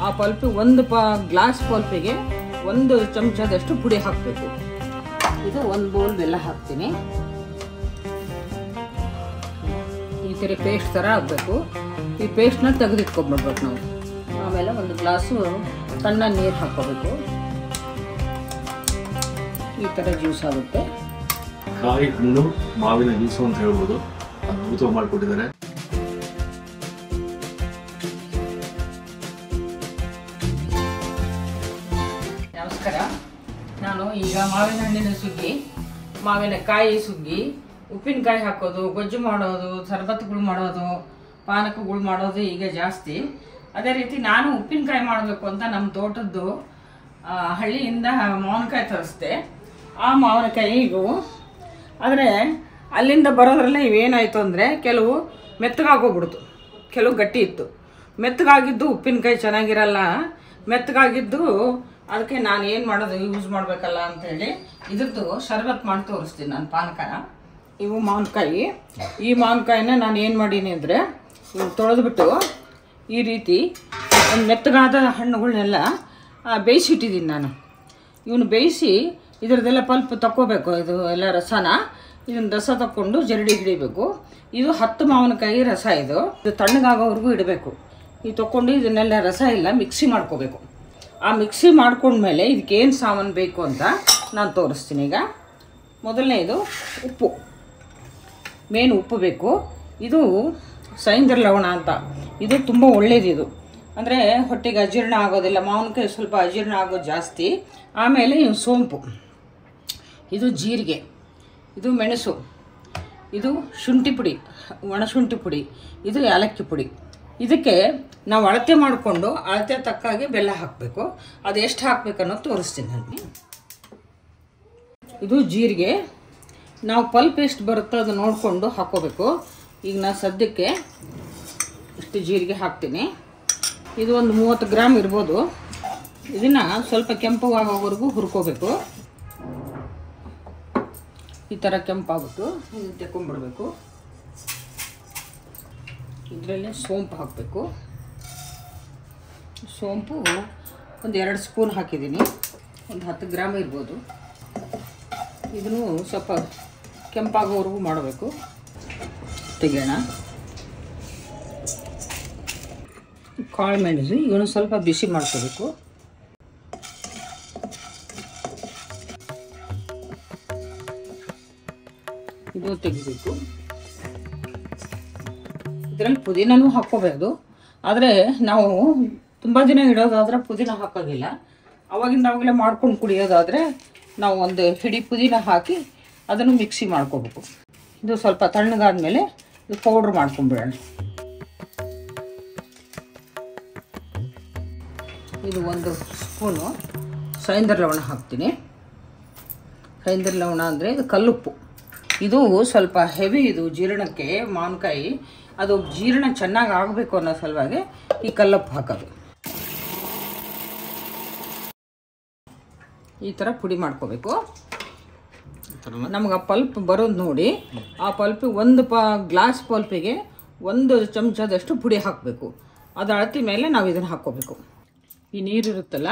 ಆ ಪಲ್ಪಿಗೆ ಒಂದು ಗ್ಲಾಸ್ ಪಲ್ಪಿಗೆ 1 ಚಮಚದಷ್ಟು ಪುಡಿ ಹಾಕಬೇಕು. ಇದು 1 ಬೌಲ್ ಬೆಲ್ಲ ಹಾಕ್ತೀನಿ. ಈ ಥರ ಪೇಸ್ಟ್ ಥರ ಆಗಬೇಕು. ಈ ಪೇಸ್ಟ್ನ ತೆಗೆದಿಟ್ಕೊಂಡ್ಬಿಡ್ಬೇಕು ನಾವು. ಆಮೇಲೆ 1 ಗ್ಲಾಸು ತಣ್ಣ ನೀರು ಹಾಕ್ಕೋಬೇಕು. ಈ ಥರ ಜ್ಯೂಸ್ ಆಗುತ್ತೆ. ಕಾಯಿ ಹಣ್ಣು ಮಾವಿನ ಜ್ಯೂಸು ಅಂತ ಹೇಳ್ಬೋದು. ಅದ್ಭುತವಾಗಿ ಮಾಡಿಕೊಟ್ಟಿದ್ದಾರೆ. ನಮಸ್ಕಾರ. ನಾನು ಈಗ ಮಾವಿನ ಹಣ್ಣಿನ ಸುಗ್ಗಿ, ಮಾವಿನಕಾಯಿ ಸುಗ್ಗಿ, ಉಪ್ಪಿನಕಾಯಿ ಹಾಕೋದು, ಗೊಜ್ಜು ಮಾಡೋದು, ಶರಬತ್ತುಗಳು ಮಾಡೋದು, ಪಾನಕಗಳು ಮಾಡೋದು ಈಗ ಜಾಸ್ತಿ. ಅದೇ ರೀತಿ ನಾನು ಉಪ್ಪಿನಕಾಯಿ ಮಾಡಬೇಕು ಅಂತ ನಮ್ಮ ತೋಟದ್ದು ಹಳ್ಳಿಯಿಂದ ಮಾವಿನಕಾಯಿ ತರಿಸ್ದೆ. ಆ ಮಾವಿನಕಾಯಿ ಇವು. ಆದರೆ ಅಲ್ಲಿಂದ ಬರೋದ್ರಲ್ಲೇ ಇವೇನಾಯಿತು ಅಂದರೆ ಕೆಲವು ಮೆತ್ತಗಾಗೋಗ್ಬಿಡ್ತು, ಕೆಲವು ಗಟ್ಟಿ ಇತ್ತು. ಮೆತ್ತಗಾಗಿದ್ದು ಉಪ್ಪಿನಕಾಯಿ ಚೆನ್ನಾಗಿರಲ್ಲ. ಮೆತ್ತಗಾಗಿದ್ದು ಅದಕ್ಕೆ ನಾನು ಏನು ಮಾಡೋದು, ಯೂಸ್ ಮಾಡಬೇಕಲ್ಲ ಅಂಥೇಳಿ ಇದ್ರದ್ದು ಶರಬತ್ತು ಮಾಡಿ ತೋರಿಸ್ತೀನಿ ನಾನು ಪಾನಕನ. ಇವು ಮಾವಿನಕಾಯಿ. ಈ ಮಾವಿನಕಾಯಿನ ನಾನು ಏನು ಮಾಡೀನಿ ಅಂದರೆ ಇವು ತೊಳೆದ್ಬಿಟ್ಟು ಈ ರೀತಿ ಒಂದು ಮೆತ್ತಗಾದ ಹಣ್ಣುಗಳನ್ನೆಲ್ಲ ಬೇಯಿಸಿಟ್ಟಿದ್ದೀನಿ ನಾನು. ಇವನು ಬೇಯಿಸಿ ಇದರದ್ದೆಲ್ಲ ಪಲ್ಪ್ ತಕ್ಕೋಬೇಕು. ಇದು ಎಲ್ಲ ರಸನ, ಇದನ್ನು ರಸ ತಕ್ಕೊಂಡು ಜರಡಿ ಹಿಡಿಬೇಕು. ಇದು 10 ಮಾವಿನಕಾಯಿ ರಸ. ಇದು ತಣ್ಣಗಾಗೋವರೆಗೂ ಇಡಬೇಕು. ಇದು ತಗೊಂಡು ಇದನ್ನೆಲ್ಲ ರಸ ಎಲ್ಲ ಮಿಕ್ಸಿ ಮಾಡ್ಕೋಬೇಕು. ಆ ಮಿಕ್ಸಿ ಮಾಡ್ಕೊಂಡ್ಮೇಲೆ ಇದಕ್ಕೇನು ಸಾಮಾನು ಬೇಕು ಅಂತ ನಾನು ತೋರಿಸ್ತೀನಿ. ಈಗ ಮೊದಲನೇದು ಉಪ್ಪು, ಮೇನ್ ಉಪ್ಪು ಬೇಕು. ಇದು ಸೈಂಧರ ಲವಣ ಅಂತ. ಇದು ತುಂಬ ಒಳ್ಳೇದು. ಇದು ಅಂದರೆ ಹೊಟ್ಟೆಗೆ ಅಜೀರ್ಣ ಆಗೋದಿಲ್ಲ. ಮಾವಿನಕಾಯಿ ಸ್ವಲ್ಪ ಅಜೀರ್ಣ ಆಗೋದು ಜಾಸ್ತಿ. ಆಮೇಲೆ ಇವು ಸೋಂಪು, ಇದು ಜೀರಿಗೆ, ಇದು ಮೆಣಸು, ಇದು ಶುಂಠಿ ಪುಡಿ, ಒಣಶುಂಠಿ ಪುಡಿ, ಇದು ಏಲಕ್ಕಿ ಪುಡಿ. ಇದಕ್ಕೆ ನಾವು ಅಳತೆ ಮಾಡಿಕೊಂಡು ಅಳತೆ ತಕ್ಕಾಗೆ ಬೆಲ್ಲ ಹಾಕಬೇಕು. ಅದು ಎಷ್ಟು ಹಾಕಬೇಕು ಅನ್ನೋದು ತೋರಿಸ್ತೀನಿ ನಾನು. ಇದು ಜೀರಿಗೆ. ನಾವು ಪಲ್ಪ್ ಎಷ್ಟು ಬರುತ್ತೋ ಅದು ನೋಡಿಕೊಂಡು ಹಾಕ್ಕೋಬೇಕು. ಈಗ ನಾನು ಸದ್ಯಕ್ಕೆ ಇಷ್ಟು ಜೀರಿಗೆ ಹಾಕ್ತೀನಿ. ಇದು ಒಂದು 30 ಗ್ರಾಮ್ ಇರ್ಬೋದು. ಇದನ್ನು ಸ್ವಲ್ಪ ಕೆಂಪಗಾಗೋವರೆಗೂ ಹುರ್ಕೋಬೇಕು. ಈ ಥರ ಕೆಂಪಾಗ್ಬಿಟ್ಟು ಇದನ್ನು ತೆಕ್ಕೊಂಡ್ಬಿಡ್ಬೇಕು. ಇದರಲ್ಲಿ ಸೋಂಪು ಹಾಕಬೇಕು. ಸೋಂಪು ಒಂದು 2 ಸ್ಪೂನ್ ಹಾಕಿದ್ದೀನಿ. ಒಂದು 10 ಗ್ರಾಮ್ ಇರ್ಬೋದು. ಇದನ್ನು ಸ್ವಲ್ಪ ಕೆಂಪಾಗೋವರೆಗೂ ಮಾಡಬೇಕು. ತೆಗೆಯೋಣ. ಕಾಳು ಮೆಣಸು ಇವನು ಸ್ವಲ್ಪ ಬಿಸಿ ಮಾಡ್ಕೋಬೇಕು. ಇದು ತೆಗಿಬೇಕು. ಇದರಲ್ಲಿ ಪುದೀನೂ ಹಾಕ್ಕೋಬೋದು. ಆದರೆ ನಾವು ತುಂಬ ದಿನ ಇಡೋದಾದರೆ ಪುದೀನ ಹಾಕೋದಿಲ್ಲ. ಅವಾಗಲೇ ಮಾಡ್ಕೊಂಡು ಕುಡಿಯೋದಾದರೆ ನಾವು ಒಂದು ಹಿಡಿ ಪುದೀನ ಹಾಕಿ ಅದನ್ನು ಮಿಕ್ಸಿ ಮಾಡ್ಕೋಬೇಕು. ಇದು ಸ್ವಲ್ಪ ತಣ್ಣಗಾದ್ಮೇಲೆ ಇದು ಪೌಡ್ರ್ ಮಾಡ್ಕೊಂಬಿಡೋಣ. ಇದು 1 ಸ್ಪೂನು ಸೈಂಧರ ಲವಣ ಹಾಕ್ತೀನಿ. ಸೈಂಧರ ಲವಣ ಅಂದರೆ ಇದು ಕಲ್ಲುಪ್ಪು. ಇದು ಸ್ವಲ್ಪ ಹೆವಿ. ಇದು ಜೀರ್ಣಕ್ಕೆ ಮಾವಿನಕಾಯಿ ಅದು ಜೀರ್ಣ ಚೆನ್ನಾಗಿ ಆಗಬೇಕು ಅನ್ನೋ ಸಲುವಾಗಿ ಈ ಕಲ್ಲುಪ್ಪು ಹಾಕೋದು. ಈ ಥರ ಪುಡಿ ಮಾಡ್ಕೋಬೇಕು. ನಮ್ಗೆ ಆ ಪಲ್ಪ್ ಬರೋದು ನೋಡಿ. ಆ ಪಲ್ಪಿಗೆ 1 ಗ್ಲಾಸ್ ಪಲ್ಪಿಗೆ 1 ಚಮಚದಷ್ಟು ಪುಡಿ ಹಾಕಬೇಕು. ಅದು ಅಳತೆ ಮೇಲೆ ನಾವು ಇದನ್ನು ಹಾಕ್ಕೋಬೇಕು. ಈ ನೀರು ಇರುತ್ತಲ್ಲ,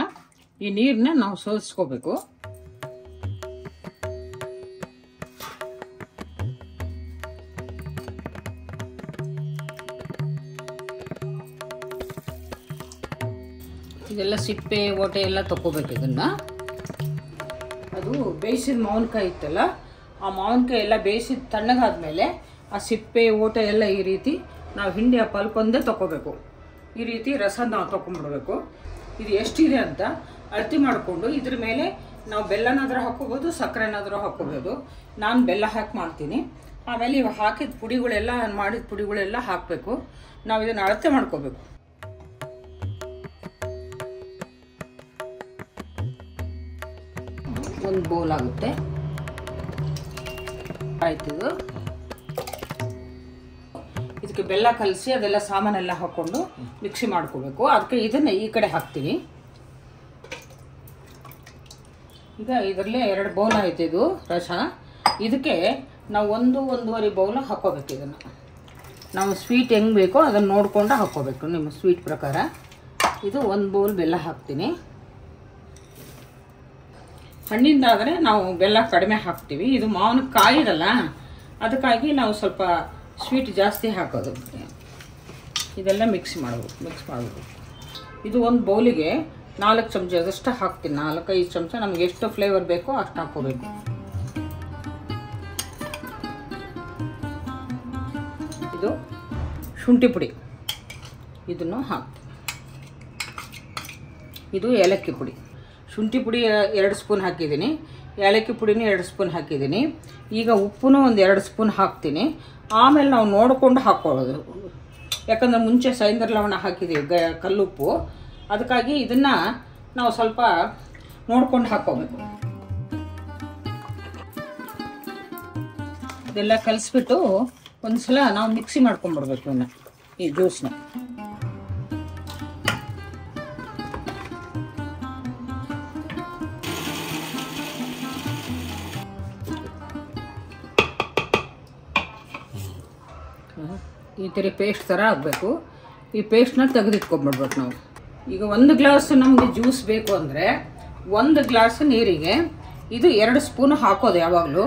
ಈ ನೀರನ್ನ ನಾವು ಸೋಸ್ಕೋಬೇಕು. ಇದೆಲ್ಲ ಸಿಪ್ಪೆ ಓಟೆ ಎಲ್ಲ ತಗೋಬೇಕು. ಇದನ್ನು ಅದು ಬೇಯಿಸಿದ ಮಾವಿನಕಾಯಿ ಇತ್ತಲ್ಲ, ಆ ಮಾವಿನಕಾಯಿ ಎಲ್ಲ ಬೇಯಿಸಿದ ತಣ್ಣಗಾದ್ಮೇಲೆ ಆ ಸಿಪ್ಪೆ ಓಟೆ ಎಲ್ಲ ಈ ರೀತಿ ನಾವು ಹಿಂಡಿ ಆ ಪಲ್ಪ್ ಒಂದೇ ತಗೋಬೇಕು. ಈ ರೀತಿ ರಸ ನಾವು ತೊಗೊಂಡ್ಬಿಡ್ಬೇಕು. ಇದು ಎಷ್ಟಿದೆ ಅಂತ ಅಳತೆ ಮಾಡಿಕೊಂಡು ಇದ್ರ ಮೇಲೆ ನಾವು ಬೆಲ್ಲನಾದರೂ ಹಾಕ್ಕೋಬೋದು, ಸಕ್ಕರೆನಾದರೂ ಹಾಕ್ಕೋಬೋದು. ನಾನು ಬೆಲ್ಲ ಹಾಕಿ ಮಾಡ್ತೀನಿ. ಆಮೇಲೆ ಇವು ಹಾಕಿದ ಪುಡಿಗಳೆಲ್ಲ, ಮಾಡಿದ ಪುಡಿಗಳೆಲ್ಲ ಹಾಕಬೇಕು. ನಾವು ಇದನ್ನು ಅಳತೆ ಮಾಡ್ಕೋಬೇಕು. ಒಂದು ಬೌಲ್ ಆಗುತ್ತೆ. ಆಯ್ತು. ಇದಕ್ಕೆ ಬೆಲ್ಲ ಕಲಸಿ ಅದೆಲ್ಲ ಸಾಮಾನೆಲ್ಲ ಹಾಕ್ಕೊಂಡು ಮಿಕ್ಸಿ ಮಾಡ್ಕೋಬೇಕು. ಅದಕ್ಕೆ ಇದನ್ನು ಈ ಕಡೆ ಹಾಕ್ತೀನಿ. ಈಗ ಇದರಲ್ಲೇ 2 ಬೌಲ್ ಆಯ್ತು ಇದು ರಸ. ಇದಕ್ಕೆ ನಾವು 1-1.5 ಬೌಲ್ ಹಾಕ್ಕೋಬೇಕು. ಇದನ್ನು ನಾವು ಸ್ವೀಟ್ ಹೆಂಗೆ ಬೇಕೋ ಅದನ್ನು ನೋಡಿಕೊಂಡು ಹಾಕ್ಕೋಬೇಕು ನಿಮ್ಮ ಸ್ವೀಟ್ ಪ್ರಕಾರ. ಇದು 1 ಬೌಲ್ ಬೆಲ್ಲ ಹಾಕ್ತೀನಿ. ಹಣ್ಣಿಂದಾದರೆ ನಾವು ಬೆಲ್ಲ ಕಡಿಮೆ ಹಾಕ್ತೀವಿ. ಇದು ಮಾವಿನ ಕಾಯಿದಲ್ಲ, ಅದಕ್ಕಾಗಿ ನಾವು ಸ್ವಲ್ಪ ಸ್ವೀಟ್ ಜಾಸ್ತಿ ಹಾಕೋದು. ಇದೆಲ್ಲ ಮಿಕ್ಸ್ ಮಾಡಬೇಕು. ಇದು 1 ಬೌಲಿಗೆ 4 ಚಮಚದಷ್ಟು ಹಾಕ್ತೀನಿ. 4-5 ಚಮಚ ನಮ್ಗೆ ಎಷ್ಟು ಫ್ಲೇವರ್ ಬೇಕೋ ಅಷ್ಟು ಹಾಕ್ಕೋಬೇಕು. ಇದು ಶುಂಠಿ ಪುಡಿ, ಇದನ್ನು ಹಾಕ್ತೀನಿ. ಇದು ಏಲಕ್ಕಿ ಪುಡಿ. ಶುಂಠಿ ಪುಡಿ 2 ಸ್ಪೂನ್ ಹಾಕಿದ್ದೀನಿ, ಏಲಕ್ಕಿ ಪುಡಿನೂ 2 ಸ್ಪೂನ್ ಹಾಕಿದ್ದೀನಿ. ಈಗ ಉಪ್ಪುನೂ ಒಂದು 2 ಸ್ಪೂನ್ ಹಾಕ್ತೀನಿ. ಆಮೇಲೆ ನಾವು ನೋಡಿಕೊಂಡು ಹಾಕ್ಕೊಳ್ಳೋದು, ಯಾಕಂದರೆ ಮುಂಚೆ ಸೈಂಧವ ಲವಣ ಹಾಕಿದ್ದೀವಿ, ಕಲ್ಲುಪ್ಪು. ಅದಕ್ಕಾಗಿ ಇದನ್ನು ನಾವು ಸ್ವಲ್ಪ ನೋಡ್ಕೊಂಡು ಹಾಕ್ಕೋಬೇಕು. ಇದೆಲ್ಲ ಕಲಿಸ್ಬಿಟ್ಟು ಒಂದು ಸಲ ನಾವು ಮಿಕ್ಸಿ ಮಾಡ್ಕೊಂಡ್ಬಿಡ್ಬೇಕು ಇನ್ನು ಈ ಜ್ಯೂಸ್ನ. ಈ ಥರ ಪೇಸ್ಟ್ ಥರ ಆಗಬೇಕು. ಈ ಪೇಸ್ಟ್ನ ತೆಗೆದಿಟ್ಕೊಂಡ್ಬಿಡ್ಬೇಕು ನಾವು. ಈಗ 1 ಗ್ಲಾಸ್ ನಮಗೆ ಜ್ಯೂಸ್ ಬೇಕು ಅಂದರೆ 1 ಗ್ಲಾಸ್ ನೀರಿಗೆ ಇದು 2 ಸ್ಪೂನ್ ಹಾಕೋದು. ಯಾವಾಗಲೂ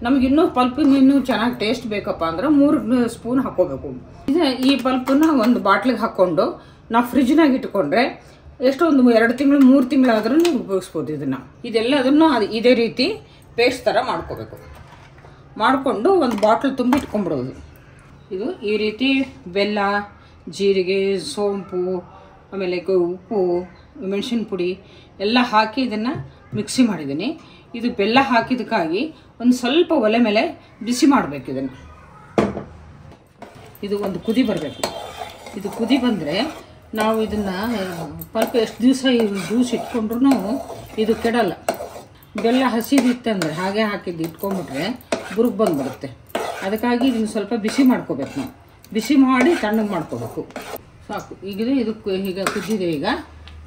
ನಮ್ಗೆ ಇನ್ನೂ ಪಲ್ಪಿನ ಇನ್ನೂ ಚೆನ್ನಾಗಿ ಟೇಸ್ಟ್ ಬೇಕಪ್ಪ ಅಂದ್ರೆ 3 ಸ್ಪೂನ್ ಹಾಕ್ಕೋಬೇಕು. ಈ ಪಲ್ಪನ್ನ ಒಂದು ಬಾಟ್ಲಿಗೆ ಹಾಕ್ಕೊಂಡು ನಾವು ಫ್ರಿಜ್ನಾಗ ಇಟ್ಕೊಂಡ್ರೆ ಎಷ್ಟೊಂದು 2 ತಿಂಗಳು 3 ತಿಂಗಳಾದ್ರೂ ನೀವು ಉಪಯೋಗಿಸ್ಬೋದು. ಇದೆಲ್ಲದನ್ನು ಇದೇ ರೀತಿ ಪೇಸ್ಟ್ ಥರ ಮಾಡ್ಕೋಬೇಕು. ಮಾಡಿಕೊಂಡು ಒಂದು ಬಾಟ್ಲ್ ತುಂಬಿ ಇಟ್ಕೊಂಡ್ಬಿಡೋದು. ಇದು ಈ ರೀತಿ ಬೆಲ್ಲ, ಜೀರಿಗೆ, ಸೋಂಪು, ಆಮೇಲೆ ಉಪ್ಪು, ಮೆಣಸಿನ ಪುಡಿ ಎಲ್ಲ ಹಾಕಿ ಇದನ್ನು ಮಿಕ್ಸಿ ಮಾಡಿದ್ದೀನಿ. ಇದು ಬೆಲ್ಲ ಹಾಕಿದ್ದಕ್ಕಾಗಿ ಒಂದು ಸ್ವಲ್ಪ ಒಲೆ ಮೇಲೆ ಬಿಸಿ ಮಾಡಬೇಕು ಇದನ್ನು. ಇದು ಒಂದು ಕುದಿ ಬರಬೇಕು. ಇದು ಕುದಿ ಬಂದರೆ ನಾವು ಇದನ್ನು ಪಲ್ಪ್ ಎಷ್ಟು ದಿವಸ ಜ್ಯೂಸ್ ಇಟ್ಕೊಂಡ್ರೂ ಇದು ಕೆಡಲ್ಲ. ಬೆಲ್ಲ ಹಸಿದಿತ್ತಂದರೆ ಹಾಗೆ ಹಾಕಿದ್ದು ಇಟ್ಕೊಂಡ್ಬಿಟ್ರೆ ಬುರುಕು ಬಂದುಬಿಡುತ್ತೆ. ಅದಕ್ಕಾಗಿ ಇದನ್ನು ಸ್ವಲ್ಪ ಬಿಸಿ ಮಾಡ್ಕೋಬೇಕು. ನಾವು ಬಿಸಿ ಮಾಡಿ ತಣ್ಣಗೆ ಮಾಡ್ಕೋಬೇಕು. ಸಾಕು. ಇದು ಈಗ ಕುದ್ದಿದೆ. ಈಗ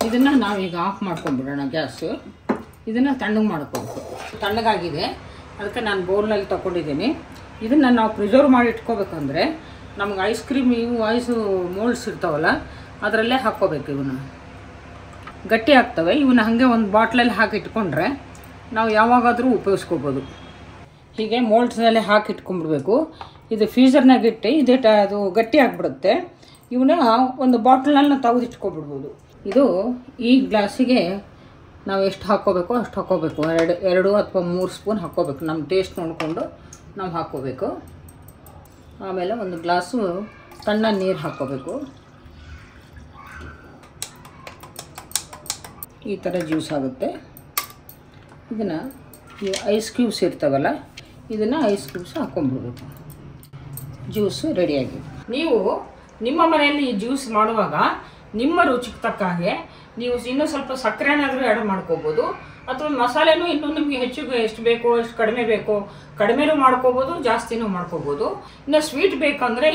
ಇದನ್ನು ನಾವೀಗ ಆಫ್ ಮಾಡ್ಕೊಂಡ್ಬಿಡೋಣ ಗ್ಯಾಸು. ಇದನ್ನು ತಣ್ಣಗೆ ಮಾಡ್ಕೋಬೇಕು. ತಣ್ಣಗಾಗಿದೆ, ಅದಕ್ಕೆ ನಾನು ಬೌಲ್ನಲ್ಲಿ ತೊಗೊಂಡಿದ್ದೀನಿ. ಇದನ್ನು ನಾವು ಪ್ರಿಸರ್ವ್ ಮಾಡಿ ಇಟ್ಕೋಬೇಕಂದ್ರೆ ನಮ್ಗೆ ಐಸ್ ಕ್ರೀಮ್ ಐಸು ಮೋಲ್ಡ್ಸ್ ಇರ್ತಾವಲ್ಲ ಅದರಲ್ಲೇ ಹಾಕ್ಕೋಬೇಕು. ಇವನ್ನ ಗಟ್ಟಿ ಆಗ್ತವೆ. ಇವನ್ನ ಹಾಗೆ ಒಂದು ಬಾಟ್ಲಲ್ಲಿ ಹಾಕಿ ಇಟ್ಕೊಂಡ್ರೆ ನಾವು ಯಾವಾಗಾದರೂ ಉಪಯೋಗಿಸ್ಕೋಬೋದು. ಹೀಗೆ ಮೋಲ್ಡ್ಸ್ನಲ್ಲೇ ಹಾಕಿ ಇಟ್ಕೊಂಡ್ಬಿಡ್ಬೇಕು. ಇದು ಫ್ರೀಝರ್ನಾಗ ಇಟ್ಟು ಅದು ಗಟ್ಟಿ ಆಗಿಬಿಡುತ್ತೆ. ಇವನ್ನ ಒಂದು ಬಾಟ್ಲಲ್ಲಿ ತೆಗೆದಿಟ್ಕೊಬಿಡ್ಬೋದು. ಇದು ಈ ಗ್ಲಾಸಿಗೆ ನಾವು ಎಷ್ಟು ಹಾಕ್ಕೋಬೇಕೋ ಅಷ್ಟು ಹಾಕ್ಕೋಬೇಕು. 2 ಅಥವಾ 3 ಸ್ಪೂನ್ ಹಾಕ್ಕೋಬೇಕು. ನಮ್ಮ ಟೇಸ್ಟ್ ನೋಡಿಕೊಂಡು ನಾವು ಹಾಕ್ಕೋಬೇಕು. ಆಮೇಲೆ ಒಂದು ಗ್ಲಾಸು ತಣ್ಣ ನೀರು ಹಾಕ್ಕೋಬೇಕು. ಈ ಥರ ಜ್ಯೂಸ್ ಆಗುತ್ತೆ. ಇದನ್ನು ಈ ಐಸ್ ಕ್ಯೂಬ್ಸ್ ಇರ್ತಾವಲ್ಲ ಇದನ್ನು ಐಸ್ ಕ್ಯೂಬ್ಸ್ ಹಾಕ್ಕೊಂಡ್ಬಿಡ್ಬೇಕು. ಜ್ಯೂಸು ರೆಡಿಯಾಗಿದೆ. ನೀವು ನಿಮ್ಮ ಮನೆಯಲ್ಲಿ ಈ ಜ್ಯೂಸ್ ಮಾಡುವಾಗ ನಿಮ್ಮ ರುಚಿಗೆ ತಕ್ಕ ಹಾಗೆ ನೀವು ಇನ್ನೂ ಸ್ವಲ್ಪ ಸಕ್ಕರೆನಾದರೂ ಆ್ಯಡ್ ಮಾಡ್ಕೋಬೋದು, ಅಥವಾ ಮಸಾಲೆನೂ ಇನ್ನೂ ನಿಮಗೆ ಹೆಚ್ಚಿಗೆ ಎಷ್ಟು ಬೇಕೋ ಎಷ್ಟು ಕಡಿಮೆ ಬೇಕೋ ಕಡಿಮೆನೂ ಮಾಡ್ಕೋಬೋದು, ಜಾಸ್ತಿನೂ ಮಾಡ್ಕೋಬೋದು. ಇನ್ನು ಸ್ವೀಟ್ ಬೇಕಂದರೆ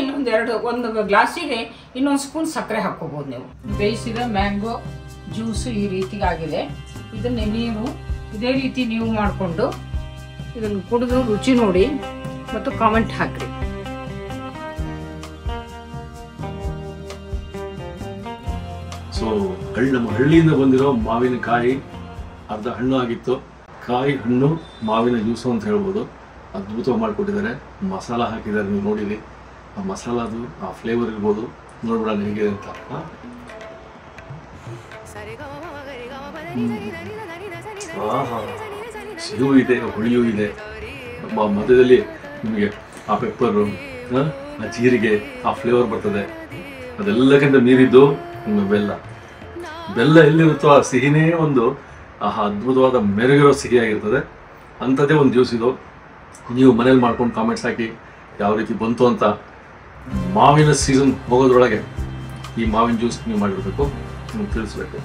ಒಂದು ಗ್ಲಾಸಿಗೆ ಇನ್ನೊಂದು ಸ್ಪೂನ್ ಸಕ್ಕರೆ ಹಾಕ್ಕೋಬೋದು. ನೀವು ಬೇಯಿಸಿದ ಮ್ಯಾಂಗೋ ಜ್ಯೂಸು ಈ ರೀತಿಗಾಗಿದೆ. ಇದನ್ನೇ ನೀವು ಇದೇ ರೀತಿ ನೀವು ಮಾಡಿಕೊಂಡು ಇದನ್ನು ಕುಡಿದು ರುಚಿ ನೋಡಿ ಮತ್ತು ಕಾಮೆಂಟ್ ಹಾಕಿರಿ. ಸೊ ನಮ್ಮ ಹಳ್ಳಿಯಿಂದ ಬಂದಿರೋ ಮಾವಿನಕಾಯಿ ಅರ್ಧ ಹಣ್ಣು ಆಗಿತ್ತು. ಕಾಯಿ ಹಣ್ಣು ಮಾವಿನ ಜ್ಯೂಸು ಅಂತ ಹೇಳ್ಬೋದು. ಅದ್ಭುತವಾಗಿ ಮಾಡಿಕೊಟ್ಟಿದ್ದಾರೆ. ಮಸಾಲ ಹಾಕಿದ್ದಾರೆ, ನೀವು ನೋಡಿರಿ. ಆ ಮಸಾಲದು ಆ ಫ್ಲೇವರ್ ಇರ್ಬೋದು. ನೋಡ್ಬಿಡೋಣ ಹೇಗಿದೆ ಅಂತ. ಸಿಹು ಇದೆ, ಹುಳಿಯೂ ಇದೆ. ಮಧ್ಯದಲ್ಲಿ ನಿಮಗೆ ಆ ಪೆಪ್ಪರು, ಆ ಜೀರಿಗೆ, ಆ ಫ್ಲೇವರ್ ಬರ್ತದೆ. ಅದೆಲ್ಲಕ್ಕಿಂತ ಮೀರಿದ್ದು ಬೆಲ್ಲ ಎಲ್ಲಿರುತ್ತೋ ಆ ಸಿಹಿನೇ ಒಂದು ಅದ್ಭುತವಾದ ಮೆರುಗಿರೋ ಸಿಹಿಯಾಗಿರ್ತದೆ. ಅಂಥದ್ದೇ ಒಂದು ಜ್ಯೂಸ್ ಇದು. ನೀವು ಮನೇಲಿ ಮಾಡ್ಕೊಂಡು ಕಾಮೆಂಟ್ಸ್ ಹಾಕಿ ಯಾವ ರೀತಿ ಬಂತು ಅಂತ. ಮಾವಿನ ಸೀಸನ್ ಹೋಗೋದ್ರೊಳಗೆ ಈ ಮಾವಿನ ಜ್ಯೂಸ್ ನೀವು ಮಾಡಿರಬೇಕು, ನಿಮ್ಗೆ ತಿಳಿಸ್ಬೇಕು.